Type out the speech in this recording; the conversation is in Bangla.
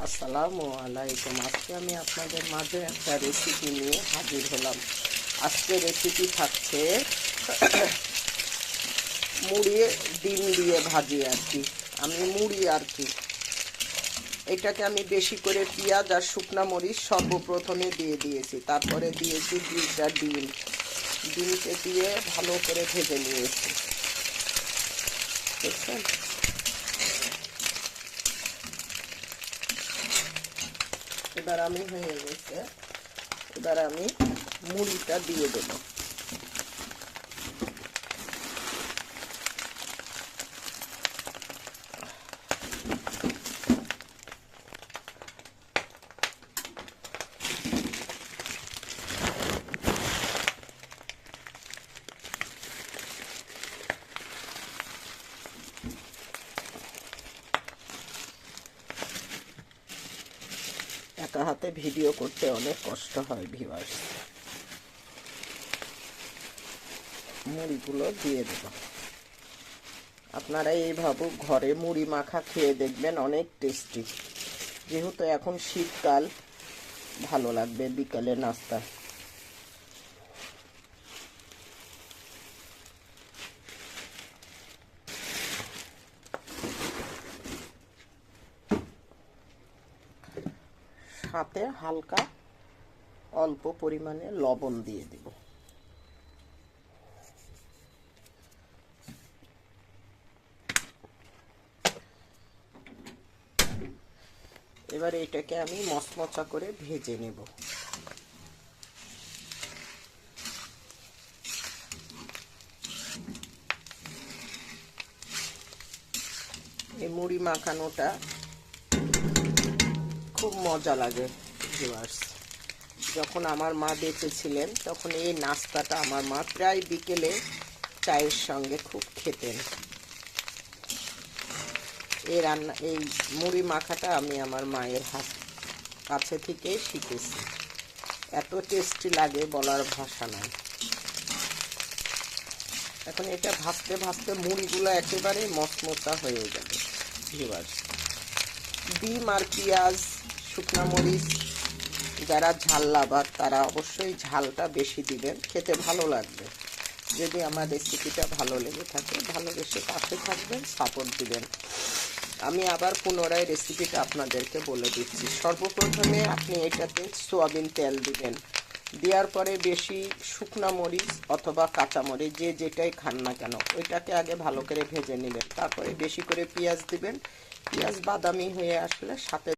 আসসালামু আলাইকুম। আজকে আমি আপনাদের মাঝে একটা রেসিপি নিয়ে হাজির হলাম। আজকে রেসিপি থাকছে মুড়ি ডিম দিয়ে ভাজি আর কি। আমি মুড়ি আর কি, এটাকে আমি বেশি করে পেঁয়াজ আর শুকনা মরিচ সর্বপ্রথমে দিয়ে দিয়েছি, তারপরে দিয়েছি 2টা ডিমকে দিয়ে ভালো করে ভেজে নিয়েছি, বুঝছেন? এবার আমি হয়ে গেছে, এবার আমি মুড়িটা দিয়ে দেব। একা হাতে ভিডিও করতে অনেক কষ্ট হয় ভিউয়ার্স। মুড়িগুলো দিয়ে দেব। আপনারা এইভাবে ঘরে মুড়ি মাখা খেয়ে দেখবেন, অনেক টেস্টি। যেহেতু এখন শীতকাল, ভালো লাগবে বিকালে নাস্তা। সাথে হালকা অল্প পরিমাণে লবণ দিয়ে দিব। এবার এটাকে আমি মচমচা করে ভেজে নেব। এই মুড়ি মাখানোটা খুব মজা লাগে ভিউয়ার্স। যখন আমার মা বেঁচে ছিলেন তখন এই নাস্তাটা আমার মা প্রায় বিকেলে চায়ের সঙ্গে খুব খেতেন। এই মুড়ি মাখাটা আমি আমার মায়ের হাত কাছে থেকেই শিখেছি। এত টেস্টি লাগে, বলার ভাষা নাই। এখন এটা ভাজতে ভাজতে মুড়িগুলো একেবারে মচমচা হয়ে যাবে ভিউয়ার্স। ডিম আর পেঁয়াজ, শুকনো মরিচ, যারা ঝাল লাভার তারা অবশ্যই ঝালটা বেশি দিবেন, খেতে ভালো লাগবে। যদি আমার রেসিপিটা ভালো লেগে থাকে, ভালোবেসে পাশে থাকবেন, সাপোর্ট দিবেন। আমি আবার পুনরায় রেসিপিটা আপনাদেরকে বলে দিচ্ছি। সর্বপ্রথমে আপনি এটাতে সয়াবিন তেল দিবেন। দেওয়ার পরে বেশি শুকনা মরিচ অথবা কাঁচা মরিচ, যে যেটাই খান না কেন, ওইটাকে আগে ভালো করে ভেজে নেবেন। তারপরে বেশি করে পেঁয়াজ দিবেন। পেঁয়াজ বাদামি হয়ে আসলে সাথে